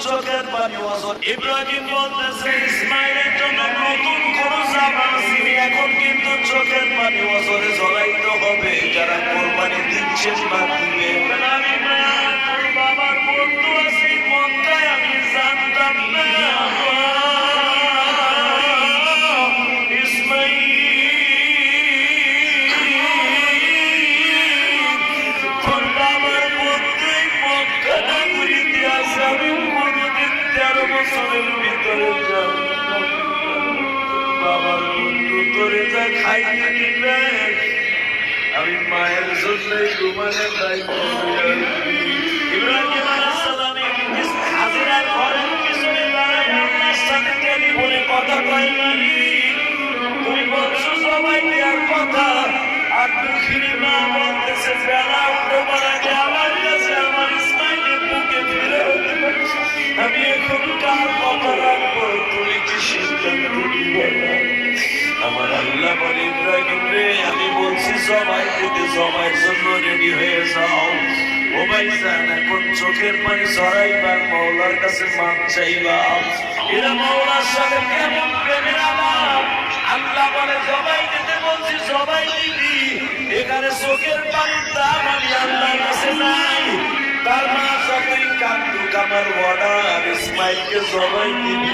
চোখের পানি ওয়াজর ইব্রাহিম বলতেছে ইসমাইলের জন্য নতুন কোন জামা আসেনি, এখন কিন্তু চোখের পানি ওয়াজরে জ্বলাইতে হবে যারা কোরবানি দিচ্ছে বা দিবে। আমি তোর বাবার বন্ধু আছি মক্কায়, আমি জানতাম না বাবার বন্ধু করে যা খাইতে দিবে আমি মায়ের জন্যই ঘুমানোর দায়িত্ব। ইব্রাহিম আলাইহিস সালাম হাজিরার ঘরের পিছনে দাঁড়ায় আল্লাহর সাথে টেলিফোনে কথা কয়, তুমি বলছো সবাই দেওয়ার কথা, আর দুঃখিনী মা বলতেছে বেলা উঠবার আগে আমার কাছে আমার ইসমাইলের বুকে ফিরে হতে পারছি, আমি এখন কার কথা রাখবো, তুমি কি সিদ্ধান্ত দিবে না? আমার আল্লাহ বলে ইব্রাহিম রে, আমি বলছি সবাই যদি সবাইয়ের জন্য রেডি হয়ে যাও। ও ভাইজান, এখন চোখের পানি সরাইবার মাওলার কাছে মাপ চাইবা। এরা মাওলার সাথে কেমন প্রেমের আলাপ! আল্লাহ বলে সবাই দিতে বলছি সবাই দিবি, এখানে চোখের পানির দাম আমি আল্লাহর কাছে নাই। তার মা যতই কান্দুক আমার অর্ডার ইসমাইলকে সবাই দিবি।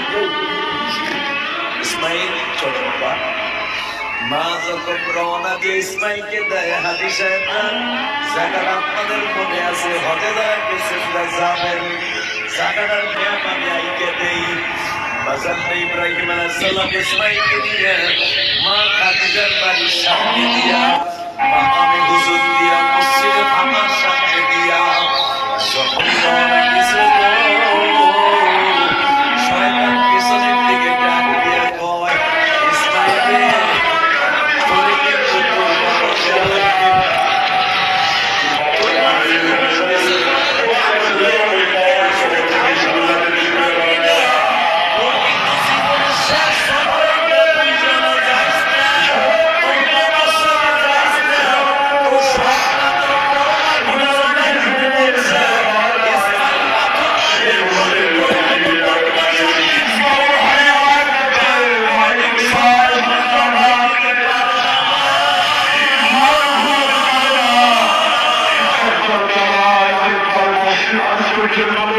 ইসমাইল ছোট বাবা, মা যখন রওনা দিয়ে ইসমাইলকে দেয়, হাজি সাহেবরা জায়গাটা আপনাদের মনে আছে, হজে যারা গেছে যাবেন, জায়গাটার ম্যাপ আমি আইকে দেই। বাজারটা ইব্রাহিম আলাইহিস সালাম ইসমাইলকে দিয়ে মা খাদিজার বাড়ির সামনে দিয়া, মাকামে হুজুর দিয়া, মসজিদে ফামার সামনে দিয়া যখন রওনা দিয়েছে, শয়তান পিছনের দিকে ডাক দিয়া কয়, ইসমাইল Thank you.